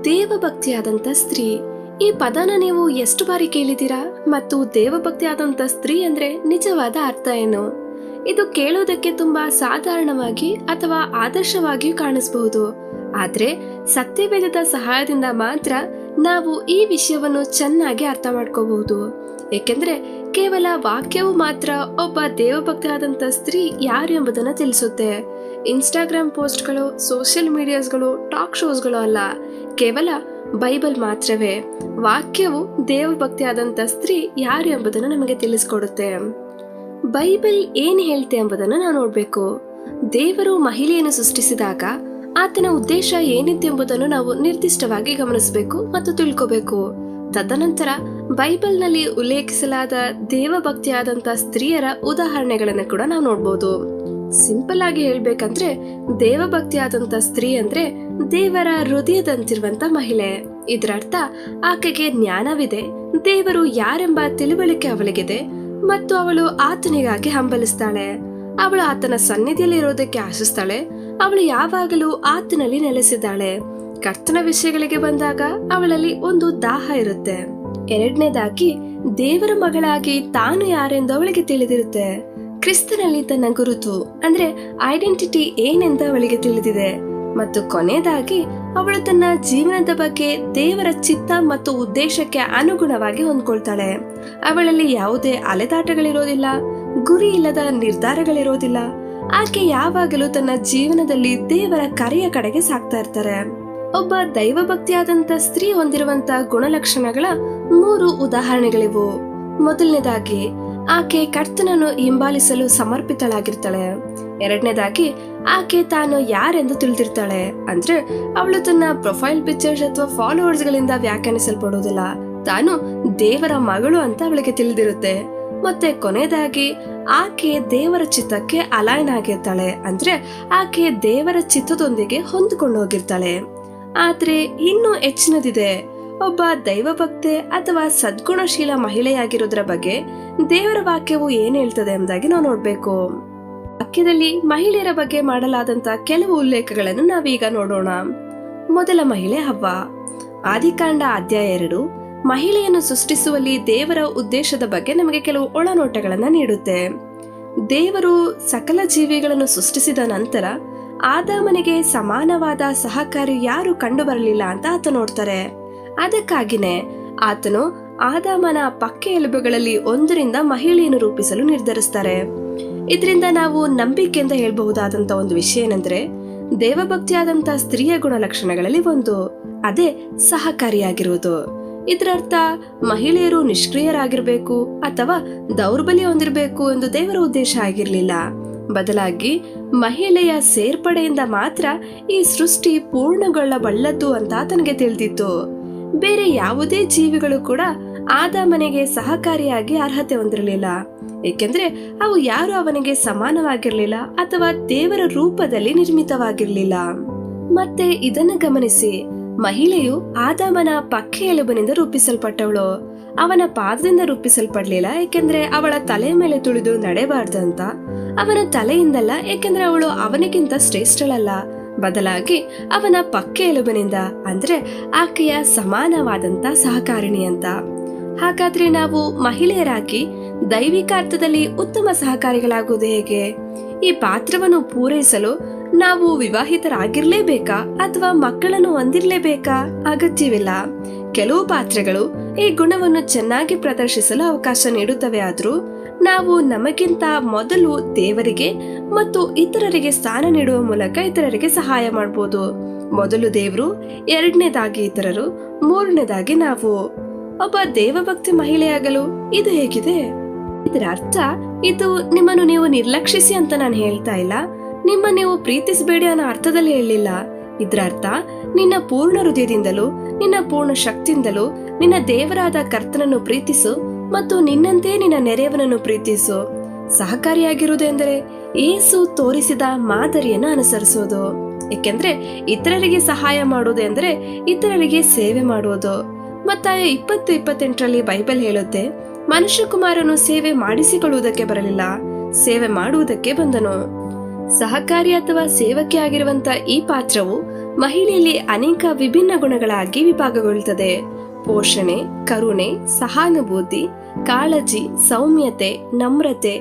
ದೇವಭಕ್ತಿಯಾದಂಥ ಸ್ತ್ರೀ ಈ ಪದನ ನೀವು ಎಷ್ಟು ಬಾರಿ ಕೇಳಿದ್ದೀರಾ? ಮತ್ತು ದೇವಭಕ್ತಿಯಾದಂಥ ಸ್ತ್ರೀ ಅಂದ್ರೆ ನಿಜವಾದ ಅರ್ಥ ಏನು? ಇದು ಕೇಳೋದಕ್ಕೆ ತುಂಬಾ ಸಾಧಾರಣವಾಗಿ ಅಥವಾ ಆದರ್ಶವಾಗಿಯೂ ಕಾಣಿಸಬಹುದು. ಆದ್ರೆ ಸತ್ಯವೇದದ ಸಹಾಯದಿಂದ ಮಾತ್ರ ನಾವು ಈ ವಿಷಯವನ್ನು ಚೆನ್ನಾಗಿ ಅರ್ಥ ಮಾಡ್ಕೋಬಹುದು. ಏಕೆಂದ್ರೆ ಕೇವಲ ವಾಕ್ಯವು ಮಾತ್ರ ಒಬ್ಬ ದೇವಭಕ್ತಿಯಾದಂಥ ಸ್ತ್ರೀ ಯಾರು ಎಂಬುದನ್ನು ತಿಳಿಸುತ್ತೆ. ಇನ್ಸ್ಟಾಗ್ರಾಮ್ ಪೋಸ್ಟ್ಗಳು, ಸೋಷಿಯಲ್ ಮೀಡಿಯಾಸ್ಗಳು, ಟಾಕ್ ಶೋಸ್ಗಳು ಅಲ್ಲ, ಕೇವಲ ಬೈಬಲ್ ಮಾತ್ರವೇ. ವಾಕ್ಯವು ದೇವಭಕ್ತಿಯಾದಂಥ ಸ್ತ್ರೀ ಯಾರು ಎಂಬುದನ್ನು ನಮಗೆ ತಿಳಿಸ್ಕೊಡುತ್ತೆ. ಬೈಬಲ್ ಏನ್ ಹೇಳ್ತೆ ಎಂಬುದನ್ನು ನಾವು ನೋಡ್ಬೇಕು. ದೇವರು ಮಹಿಳೆಯನ್ನು ಸೃಷ್ಟಿಸಿದಾಗ ಆತನ ಉದ್ದೇಶ ಏನಿತ್ತು ಎಂಬುದನ್ನು ನಾವು ನಿರ್ದಿಷ್ಟವಾಗಿ ಗಮನಿಸಬೇಕು ಮತ್ತು ತಿಳ್ಕೋಬೇಕು. ತದನಂತರ ಬೈಬಲ್ನಲ್ಲಿ ಉಲ್ಲೇಖಿಸಲಾದ ದೇವಭಕ್ತಿಯಾದಂಥ ಸ್ತ್ರೀಯರ ಉದಾಹರಣೆಗಳನ್ನು ಕೂಡ ನಾವು ನೋಡ್ಬೋದು. ಸಿಂಪಲ್ ಆಗಿ ಹೇಳ್ಬೇಕಂದ್ರೆ ದೇವಭಕ್ತಿಯಾದಂಥ ಸ್ತ್ರೀ ಅಂದ್ರೆ ದೇವರ ಹೃದಯದಂತಿರುವಂತ ಮಹಿಳೆ. ಇದರರ್ಥ ಆಕೆಗೆ ಜ್ಞಾನವಿದೆ, ದೇವರು ಯಾರೆಂಬ ತಿಳುವಳಿಕೆ ಅವಳಿಗಿದೆ ಮತ್ತು ಅವಳು ಆತನಿಗಾಗಿ ಹಂಬಲಿಸ್ತಾಳೆ. ಅವಳು ಆತನ ಸನ್ನಿಧಿಯಲ್ಲಿ ಇರೋದಕ್ಕೆ ಆಶಿಸ್ತಾಳೆ. ಅವಳು ಯಾವಾಗಲೂ ಆತನಲ್ಲಿ ನೆಲೆಸಿದ್ದಾಳೆ. ಕರ್ತನ ವಿಷಯಗಳಿಗೆ ಬಂದಾಗ ಅವಳಲ್ಲಿ ಒಂದು ದಾಹ ಇರುತ್ತೆ. ಎರಡನೇದಾಗಿ ದೇವರ ಮಗಳಾಗಿ ತಾನು ಯಾರೆಂದು ಅವಳಿಗೆ ತಿಳಿದಿರುತ್ತೆ. ಕ್ರಿಸ್ತನಲ್ಲಿ ತನ್ನ ಗುರುತು ಅಂದ್ರೆ ಐಡೆಂಟಿಟಿ ಏನೆಂದು ಅವಳಿಗೆ ತಿಳಿದಿದೆ. ಮತ್ತು ಕೊನೆಯದಾಗಿ ಅವಳು ತನ್ನ ಜೀವನದ ಬಗ್ಗೆ ದೇವರ ಚಿತ್ತ ಮತ್ತು ಉದ್ದೇಶಕ್ಕೆ ಅನುಗುಣವಾಗಿ ಹೊಂದ್ಕೊಳ್ತಾಳೆ. ಅವಳಲ್ಲಿ ಯಾವುದೇ ಅಲೆದಾಟಗಳಿರೋದಿಲ್ಲ, ಗುರಿ ಇಲ್ಲದ ನಿರ್ಧಾರಗಳಿರೋದಿಲ್ಲ. ಆಕೆ ಯಾವಾಗಲೂ ತನ್ನ ಜೀವನದಲ್ಲಿ ದೇವರ ಕರೆಯ ಕಡೆಗೆ ಸಾಗ್ತಾ ಇರ್ತಾರೆ. ಒಬ್ಬ ದೈವಭಕ್ತಿಯಾದಂಥ ಸ್ತ್ರೀ ಹೊಂದಿರುವಂತ ಗುಣಲಕ್ಷಣಗಳ 3 ಉದಾಹರಣೆಗಳಿವು. ಮೊದಲನೇದಾಗಿ ಆಕೆ ಕರ್ತನನ್ನು ಹಿಂಬಾಲಿಸಲು ಸಮರ್ಪಿತಳಾಗಿರ್ತಾಳೆ. ಎರಡನೇದಾಗಿ ಆಕೆ ತಾನು ಯಾರೆಂದು ತಿಳಿದಿರ್ತಾಳೆ. ಅಂದ್ರೆ ಅವಳು ತನ್ನ ಪ್ರೊಫೈಲ್ ಪಿಕ್ಚರ್ಸ್ ಅಥವಾ ಫಾಲೋವರ್ಸ್ ಗಳಿಂದ ವ್ಯಾಖ್ಯಾನಿಸಲ್ಪಡುವುದಿಲ್ಲ. ತಾನು ದೇವರ ಮಗಳು ಅಂತ ಅವಳಿಗೆ ತಿಳಿದಿರುತ್ತೆ. ಮತ್ತೆ ಕೊನೆಯದಾಗಿ ಆಕೆ ದೇವರ ಚಿತ್ತಕ್ಕೆ ಅಲೈನ್ ಆಗಿರ್ತಾಳೆ. ಅಂದ್ರೆ ಆಕೆ ದೇವರ ಚಿತ್ತದೊಂದಿಗೆ ಹೊಂದಿಕೊಂಡು ಹೋಗಿರ್ತಾಳೆ. ಆದ್ರೆ ಇನ್ನೂ ಹೆಚ್ಚಿನದಿದೆ. ಒಬ್ಬ ದೈವಭಕ್ತೆ ಅಥವಾ ಸದ್ಗುಣಶೀಲ ಮಹಿಳೆಯಾಗಿರೋದ್ರ ಬಗ್ಗೆ ದೇವರ ವಾಕ್ಯವು ಏನ್ ಹೇಳ್ತದೆ ಎಂಬುದಾಗಿ ನಾವು ನೋಡ್ಬೇಕು. ವಾಕ್ಯದಲ್ಲಿ ಮಹಿಳೆಯರ ಬಗ್ಗೆ ಮಾಡಲಾದಂತ ಕೆಲವು ಉಲ್ಲೇಖಗಳನ್ನು ನಾವೀಗ ನೋಡೋಣ. ಮೊದಲ ಮಹಿಳೆ ಹವ್ವ. ಆದಿಕಾಂಡ ಅಧ್ಯಾಯ 2 ಮಹಿಳೆಯನ್ನು ಸೃಷ್ಟಿಸುವಲ್ಲಿ ದೇವರ ಉದ್ದೇಶದ ಬಗ್ಗೆ ನಮಗೆ ಕೆಲವು ಒಳನೋಟಗಳನ್ನ ನೀಡುತ್ತೆ. ದೇವರು ಸಕಲ ಜೀವಿಗಳನ್ನು ಸೃಷ್ಟಿಸಿದ ನಂತರ ಆದಾಮನಿಗೆ ಸಮಾನವಾದ ಸಹಕಾರಿ ಯಾರು ಕಂಡು ಬರಲಿಲ್ಲ ಅಂತ ಆತ ನೋಡ್ತಾರೆ. ಅದಕ್ಕಾಗಿನೇ ಆತನು ಆದಾಮನ ಪಕ್ಕೆ ಎಲುಬುಗಳಲ್ಲಿ ಒಂದರಿಂದ ಮಹಿಳೆಯನ್ನು ರೂಪಿಸಲು ನಿರ್ಧರಿಸ್ತಾರೆ. ಇದರಿಂದ ನಾವು ನಂಬಿಕೆಯಿಂದ ಹೇಳಬಹುದಾದಂತ ಒಂದು ವಿಷಯ ಏನಂದ್ರೆ ದೇವಭಕ್ತಿಯಾದಂತ ಸ್ತ್ರೀಯ ಗುಣಲಕ್ಷಣಗಳಲ್ಲಿ ಒಂದು ಅದೇ ಸಹಕಾರಿಯಾಗಿರುವುದು. ಇದರರ್ಥ ಮಹಿಳೆಯರು ನಿಷ್ಕ್ರಿಯರಾಗಿರ್ಬೇಕು ಅಥವಾ ದೌರ್ಬಲ್ಯ ಹೊಂದಿರಬೇಕು ಎಂದು ದೇವರ ಉದ್ದೇಶ ಆಗಿರ್ಲಿಲ್ಲ. ಬದಲಾಗಿ ಮಹಿಳೆಯ ಸೇರ್ಪಡೆಯಿಂದ ಮಾತ್ರ ಈ ಸೃಷ್ಟಿ ಪೂರ್ಣಗೊಳ್ಳಬಲ್ಲದ್ದು ಅಂತ ತನಗೆ ತಿಳಿದಿತ್ತು. ಬೇರೆ ಯಾವುದೇ ಜೀವಿಗಳು ಕೂಡ ಆದಾಮನಿಗೆ ಸಹಕಾರಿಯಾಗಿ ಅರ್ಹತೆ ಹೊಂದಿರಲಿಲ್ಲ. ಏಕೆಂದ್ರೆ ಅವು ಯಾರು ಅವನಿಗೆ ಸಮಾನವಾಗಿರ್ಲಿಲ್ಲ ಅಥವಾ ದೇವರ ರೂಪದಲ್ಲಿ ನಿರ್ಮಿತವಾಗಿರ್ಲಿಲ್ಲ. ಮತ್ತೆ ಇದನ್ನು ಗಮನಿಸಿ, ಮಹಿಳೆಯು ಆದಾಮನ ಪಕ್ಕೆ ಎಲುಬಿನಿಂದ ರೂಪಿಸಲ್ಪಟ್ಟವಳು. ಅವನ ಪಾದದಿಂದ ರೂಪಿಸಲ್ಪಡ್ಲಿಲ್ಲ, ಏಕೆಂದ್ರೆ ಅವಳ ತಲೆ ಮೇಲೆ ತುಳಿದು ನಡೆಬಾರ್ದಂತ. ಅವನ ತಲೆಯಿಂದಲ್ಲ, ಏಕೆಂದ್ರೆ ಅವಳು ಅವನಿಗಿಂತ ಶ್ರೇಷ್ಠಳಲ್ಲ. ಬದಲಾಗಿ ಅವನ ಪಕ್ಕೆ ಎಲುಬಿನಿಂದ, ಅಂದ್ರೆ ಆಕೆಯ ಸಮಾನವಾದಂತ ಸಹಕಾರಿಣಿ ಅಂತ. ಹಾಗಾದ್ರೆ ನಾವು ಮಹಿಳೆಯರಾಗಿ ದೈವಿಕ ಅರ್ಥದಲ್ಲಿ ಉತ್ತಮ ಸಹಕಾರಿಗಳಾಗುವುದು ಹೇಗೆ? ಈ ಪಾತ್ರವನ್ನು ಪೂರೈಸಲು ನಾವು ವಿವಾಹಿತರಾಗಿರ್ಲೇಬೇಕಾ ಅಥವಾ ಮಕ್ಕಳನ್ನು ಹೊಂದಿರ್ಲೇಬೇಕಾ? ಅಗತ್ಯವಿಲ್ಲ. ಕೆಲವು ಪಾತ್ರಗಳು ಈ ಗುಣವನ್ನು ಚೆನ್ನಾಗಿ ಪ್ರದರ್ಶಿಸಲು ಅವಕಾಶ ನೀಡುತ್ತವೆ. ಆದ್ರೂ ನಾವು ನಮಗಿಂತ ಮೊದಲು ದೇವರಿಗೆ ಮತ್ತು ಇತರರಿಗೆ ಸ್ಥಾನ ನೀಡುವ ಮೂಲಕ ಇತರರಿಗೆ ಸಹಾಯ ಮಾಡಬಹುದು. ಮೊದಲು ದೇವರು, ಎರಡನೇದಾಗಿ ಇತರರು, ಮೂರನೇದಾಗಿ ನಾವು. ಒಬ್ಬ ದೇವಭಕ್ತಿ ಮಹಿಳೆಯಾಗಲು ಇದು ಹೇಗಿದೆ? ಇದರ ಅರ್ಥ ಇದು ನಿಮ್ಮನ್ನು ನೀವು ನಿರ್ಲಕ್ಷಿಸಿ ಅಂತ ನಾನು ಹೇಳ್ತಾ ಇಲ್ಲ. ನಿಮ್ಮ ನೀವು ಪ್ರೀತಿಸಬೇಡಿ ಅನ್ನೋ ಅರ್ಥದಲ್ಲಿ ಹೇಳಲಿಲ್ಲ. ಇದರ ಅರ್ಥ ನಿನ್ನ ಪೂರ್ಣ ಹೃದಯದಿಂದಲೂ ನಿನ್ನ ಪೂರ್ಣ ಶಕ್ತಿಯಿಂದಲೂ ನಿನ್ನ ದೇವರಾದ ಕರ್ತನನ್ನು ಪ್ರೀತಿಸು ಮತ್ತು ನಿನ್ನಂತೆ ನಿನ್ನ ನೆರೆಯವನನ್ನು ಪ್ರೀತಿಸು. ಸಹಕಾರಿಯಾಗಿರುವುದೆಂದರೆ ಯೇಸು ತೋರಿಸಿದ ಮಾದರಿಯನ್ನು ಅನುಸರಿಸುವುದು. ಏಕೆಂದ್ರೆ ಇತರರಿಗೆ ಸಹಾಯ ಮಾಡುವುದು ಎಂದರೆ ಇತರರಿಗೆ ಸೇವೆ ಮಾಡುವುದು. ಮತ್ತಾಯ 20:28 ಬೈಬಲ್ ಹೇಳುತ್ತೆ, ಮನುಷ್ಯ ಕುಮಾರನು ಸೇವೆ ಮಾಡಿಸಿಕೊಳ್ಳುವುದಕ್ಕೆ ಬರಲಿಲ್ಲ, ಸೇವೆ ಮಾಡುವುದಕ್ಕೆ ಬಂದನು. ಸಹಕಾರಿ ಅಥವಾ ಸೇವಕಿ ಆಗಿರುವಂತ ಈ ಪಾತ್ರವು ಮಹಿಳೆಯಲ್ಲಿ ಅನೇಕ ವಿಭಿನ್ನ ಗುಣಗಳಾಗಿ ವಿಭಾಗಗೊಳ್ಳುತ್ತದೆ. ಪೋಷಣೆ, ಕರುಣೆ, ಸಹಾನುಭೂತಿ, ಕಾಳಜಿ, ಸೌಮ್ಯತೆ, ನಮ್ರತೆ,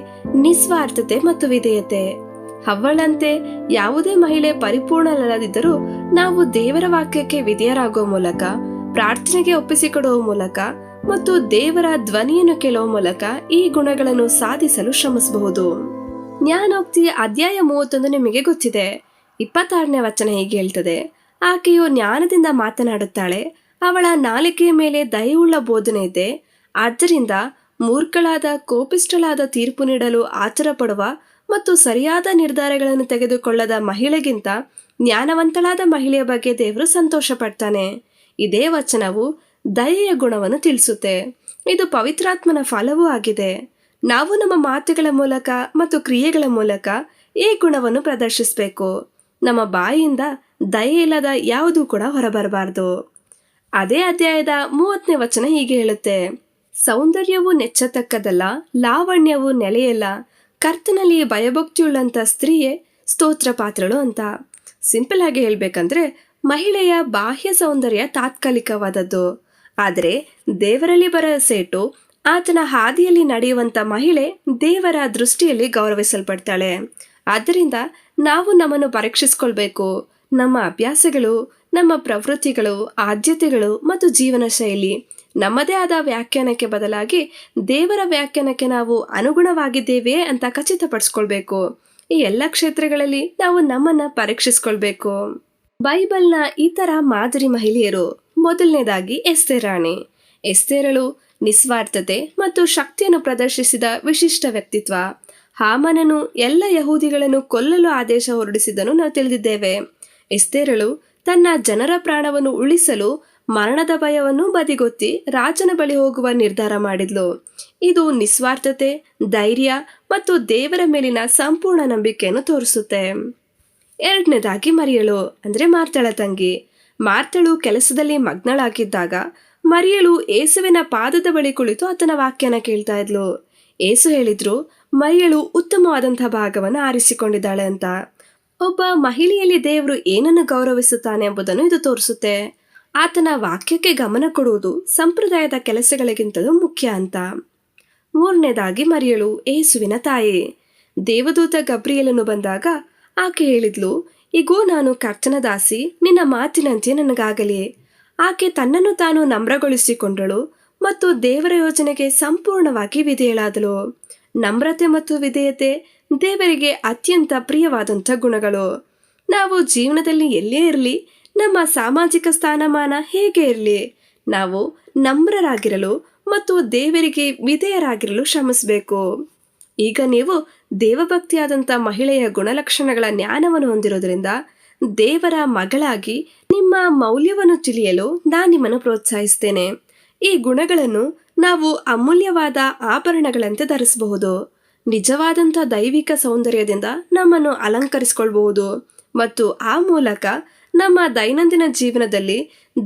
ನಿಸ್ವಾರ್ಥತೆ ಮತ್ತು ವಿಧೇಯತೆ. ಅವಳಂತೆ ಯಾವುದೇ ಮಹಿಳೆ ಪರಿಪೂರ್ಣಳಲ್ಲದಿದ್ದರೂ ನಾವು ದೇವರ ವಾಕ್ಯಕ್ಕೆ ವಿಧೇಯರಾಗುವ ಮೂಲಕ, ಪ್ರಾರ್ಥನೆಗೆ ಒಪ್ಪಿಸಿಕೊಡುವ ಮೂಲಕ ಮತ್ತು ದೇವರ ಧ್ವನಿಯನ್ನು ಕೇಳುವ ಮೂಲಕ ಈ ಗುಣಗಳನ್ನು ಸಾಧಿಸಲು ಶ್ರಮಿಸಬಹುದು. ಜ್ಞಾನೋಕ್ತಿ ಅಧ್ಯಾಯ 31 ನಿಮಗೆ ಗೊತ್ತಿದೆ. 26ನೇ ವಚನ ಹೀಗೆ ಹೇಳ್ತದೆ: ಆಕೆಯು ಜ್ಞಾನದಿಂದ ಮಾತನಾಡುತ್ತಾಳೆ, ಅವಳ ನಾಲಿಗೆಯ ಮೇಲೆ ದಯೆಯುಳ್ಳ ಬೋಧನೆ ಇದೆ. ಆದ್ದರಿಂದ ಮೂರ್ಖಳಾದ, ಕೋಪಿಷ್ಠಳಾದ, ತೀರ್ಪು ನೀಡಲು ಆಚಾರ ಪಡುವ ಮತ್ತು ಸರಿಯಾದ ನಿರ್ಧಾರಗಳನ್ನು ತೆಗೆದುಕೊಳ್ಳದ ಮಹಿಳೆಗಿಂತ ಜ್ಞಾನವಂತಳಾದ ಮಹಿಳೆಯ ಬಗ್ಗೆ ದೇವರು ಸಂತೋಷ ಪಡ್ತಾನೆ. ಇದೇ ವಚನವು ದಯೆಯ ಗುಣವನ್ನು ತಿಳಿಸುತ್ತೆ. ಇದು ಪವಿತ್ರಾತ್ಮನ ಫಲವೂ ಆಗಿದೆ. ನಾವು ನಮ್ಮ ಮಾತುಗಳ ಮೂಲಕ ಮತ್ತು ಕ್ರಿಯೆಗಳ ಮೂಲಕ ಈ ಗುಣವನ್ನು ಪ್ರದರ್ಶಿಸಬೇಕು. ನಮ್ಮ ಬಾಯಿಯಿಂದ ದಯೆ ಇಲ್ಲದ ಯಾವುದೂ ಕೂಡ ಹೊರಬರಬಾರದು. ಅದೇ ಅಧ್ಯಾಯದ 30ನೇ ವಚನ ಹೀಗೆ ಹೇಳುತ್ತೆ: ಸೌಂದರ್ಯವು ನೆಚ್ಚತಕ್ಕದಲ್ಲ, ಲಾವಣ್ಯವು ನೆಲೆಯಲ್ಲ, ಕರ್ತನಲ್ಲಿ ಭಯಭಕ್ತಿಯುಳ್ಳಂಥ ಸ್ತ್ರೀಯೇ ಸ್ತೋತ್ರ ಪಾತ್ರಳು ಅಂತ. ಸಿಂಪಲ್ ಆಗಿ ಹೇಳ್ಬೇಕಂದ್ರೆ ಮಹಿಳೆಯ ಬಾಹ್ಯ ಸೌಂದರ್ಯ ತಾತ್ಕಾಲಿಕವಾದದ್ದು. ಆದರೆ ದೇವರಲ್ಲಿ ಭರವಸೆಯಿಟ್ಟು ಆತನ ಹಾದಿಯಲ್ಲಿ ನಡೆಯುವಂಥ ಮಹಿಳೆ ದೇವರ ದೃಷ್ಟಿಯಲ್ಲಿ ಗೌರವಿಸಲ್ಪಡ್ತಾಳೆ. ಆದ್ದರಿಂದ ನಾವು ನಮ್ಮನ್ನು ಪರೀಕ್ಷಿಸ್ಕೊಳ್ಬೇಕು. ನಮ್ಮ ಅಭ್ಯಾಸಗಳು, ನಮ್ಮ ಪ್ರವೃತ್ತಿಗಳು, ಆದ್ಯತೆಗಳು ಮತ್ತು ಜೀವನ ಶೈಲಿ ನಮ್ಮದೇ ಆದ ವ್ಯಾಖ್ಯಾನಕ್ಕೆ ಬದಲಾಗಿ ದೇವರ ವ್ಯಾಖ್ಯಾನಕ್ಕೆ ನಾವು ಅನುಗುಣವಾಗಿದ್ದೇವೆ ಅಂತ ಖಚಿತಪಡಿಸ್ಕೊಳ್ಬೇಕು. ಈ ಎಲ್ಲ ಕ್ಷೇತ್ರಗಳಲ್ಲಿ ನಾವು ನಮ್ಮನ್ನ ಪರೀಕ್ಷಿಸ್ಕೊಳ್ಬೇಕು. ಬೈಬಲ್ನ ಇತರ ಮಾದರಿ ಮಹಿಳೆಯರು: ಮೊದಲನೇದಾಗಿ ಎಸ್ತೇರ್ ರಾಣಿ. ಎಸ್ತೇರಳು ನಿಸ್ವಾರ್ಥತೆ ಮತ್ತು ಶಕ್ತಿಯನ್ನು ಪ್ರದರ್ಶಿಸಿದ ವಿಶಿಷ್ಟ ವ್ಯಕ್ತಿತ್ವ. ಹಾಮನನು ಎಲ್ಲ ಯಹೂದಿಗಳನ್ನು ಕೊಲ್ಲಲು ಆದೇಶ ಹೊರಡಿಸಿದ್ದನ್ನು ನಾವು ತಿಳಿದಿದ್ದೇವೆ. ಎಸ್ತೇರಳು ತನ್ನ ಜನರ ಪ್ರಾಣವನ್ನು ಉಳಿಸಲು ಮರಣದ ಭಯವನ್ನು ಬದಿಗೊತ್ತಿ ರಾಜನ ಬಳಿ ಹೋಗುವ ನಿರ್ಧಾರ ಮಾಡಿದ್ಲು. ಇದು ನಿಸ್ವಾರ್ಥತೆ, ಧೈರ್ಯ ಮತ್ತು ದೇವರ ಮೇಲಿನ ಸಂಪೂರ್ಣ ನಂಬಿಕೆಯನ್ನು ತೋರಿಸುತ್ತೆ. ಎರಡನೇದಾಗಿ ಮರಿಯಳು ಅಂದರೆ ಮಾರ್ತಳ ತಂಗಿ. ಮಾರ್ತಳು ಕೆಲಸದಲ್ಲಿ ಮಗ್ನಳಾಗಿದ್ದಾಗ ಮರಿಯಳು ಏಸುವಿನ ಪಾದದ ಬಳಿ ಕುಳಿತು ಆತನ ವಾಕ್ಯನ ಕೇಳ್ತಾ ಇದ್ಲು. ಏಸು ಹೇಳಿದ್ರು, ಮರಿಯಳು ಉತ್ತಮವಾದಂಥ ಭಾಗವನ್ನು ಆರಿಸಿಕೊಂಡಿದ್ದಾಳೆ ಅಂತ. ಒಬ್ಬ ಮಹಿಳೆಯಲ್ಲಿ ದೇವರು ಏನನ್ನು ಗೌರವಿಸುತ್ತಾನೆ ಎಂಬುದನ್ನು ಇದು ತೋರಿಸುತ್ತೆ. ಆತನ ವಾಕ್ಯಕ್ಕೆ ಗಮನ ಕೊಡುವುದು ಸಂಪ್ರದಾಯದ ಕೆಲಸಗಳಿಗಿಂತಲೂ ಮುಖ್ಯ ಅಂತ. ಮೂರನೇದಾಗಿ ಮರಿಯಳು ಏಸುವಿನ ತಾಯಿ. ದೇವದೂತ ಗಬ್ರಿಯೇಲನು ಬಂದಾಗ ಆಕೆ ಹೇಳಿದ್ಲು, ಈಗೋ ನಾನು ಕರ್ತನ ದಾಸಿ, ನಿನ್ನ ಮಾತಿನಂತೆ ನನಗಾಗಲಿ. ಆಕೆ ತನ್ನನ್ನು ತಾನು ನಮ್ರಗೊಳಿಸಿಕೊಂಡಳು ಮತ್ತು ದೇವರ ಯೋಜನೆಗೆ ಸಂಪೂರ್ಣವಾಗಿ ವಿಧೇಯಳಾದಳು. ನಮ್ರತೆ ಮತ್ತು ವಿಧೇಯತೆ ದೇವರಿಗೆ ಅತ್ಯಂತ ಪ್ರಿಯವಾದಂಥ ಗುಣಗಳು. ನಾವು ಜೀವನದಲ್ಲಿ ಎಲ್ಲೇ ಇರಲಿ, ನಮ್ಮ ಸಾಮಾಜಿಕ ಸ್ಥಾನಮಾನ ಹೇಗೆ ಇರಲಿ, ನಾವು ನಮ್ರರಾಗಿರಲು ಮತ್ತು ದೇವರಿಗೆ ವಿಧೇಯರಾಗಿರಲು ಶ್ರಮಿಸಬೇಕು. ಈಗ ನೀವು ದೇವಭಕ್ತಿಯಾದಂಥ ಮಹಿಳೆಯ ಗುಣಲಕ್ಷಣಗಳ ಜ್ಞಾನವನ್ನು ಹೊಂದಿರೋದ್ರಿಂದ ದೇವರ ಮಗಳಾಗಿ ನಿಮ್ಮ ಮೌಲ್ಯವನ್ನು ತಿಳಿಯಲು ನಾನು ನಿಮ್ಮನ್ನು ಪ್ರೋತ್ಸಾಹಿಸ್ತೇನೆ. ಈ ಗುಣಗಳನ್ನು ನಾವು ಅಮೂಲ್ಯವಾದ ಆಭರಣಗಳಂತೆ ಧರಿಸಬಹುದು. ನಿಜವಾದಂಥ ದೈವಿಕ ಸೌಂದರ್ಯದಿಂದ ನಮ್ಮನ್ನು ಅಲಂಕರಿಸಿಕೊಳ್ಬಹುದು ಮತ್ತು ಆ ಮೂಲಕ ನಮ್ಮ ದೈನಂದಿನ ಜೀವನದಲ್ಲಿ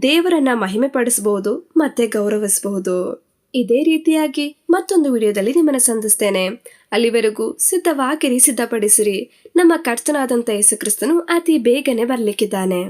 ದೇವರನ್ನ ಮಹಿಮೆ ಪಡಿಸಬಹುದು ಮತ್ತೆ ಗೌರವಿಸಬಹುದು. ಇದೇ ರೀತಿಯಾಗಿ ಮತ್ತೊಂದು ವಿಡಿಯೋದಲ್ಲಿ ನಿಮ್ಮನ್ನು ಸಂಧಿಸ್ತೇನೆ. ಅಲ್ಲಿವರೆಗೂ ಸಿದ್ಧವಾಗಿರಿ, ಸಿದ್ಧಪಡಿಸಿರಿ. ನಮ್ಮ ಕರ್ತನಾದಂಥ ಯೇಸು ಕ್ರಿಸ್ತನು ಅತಿ ಬೇಗನೆ ಬರಲಿಕ್ಕಿದ್ದಾನೆ.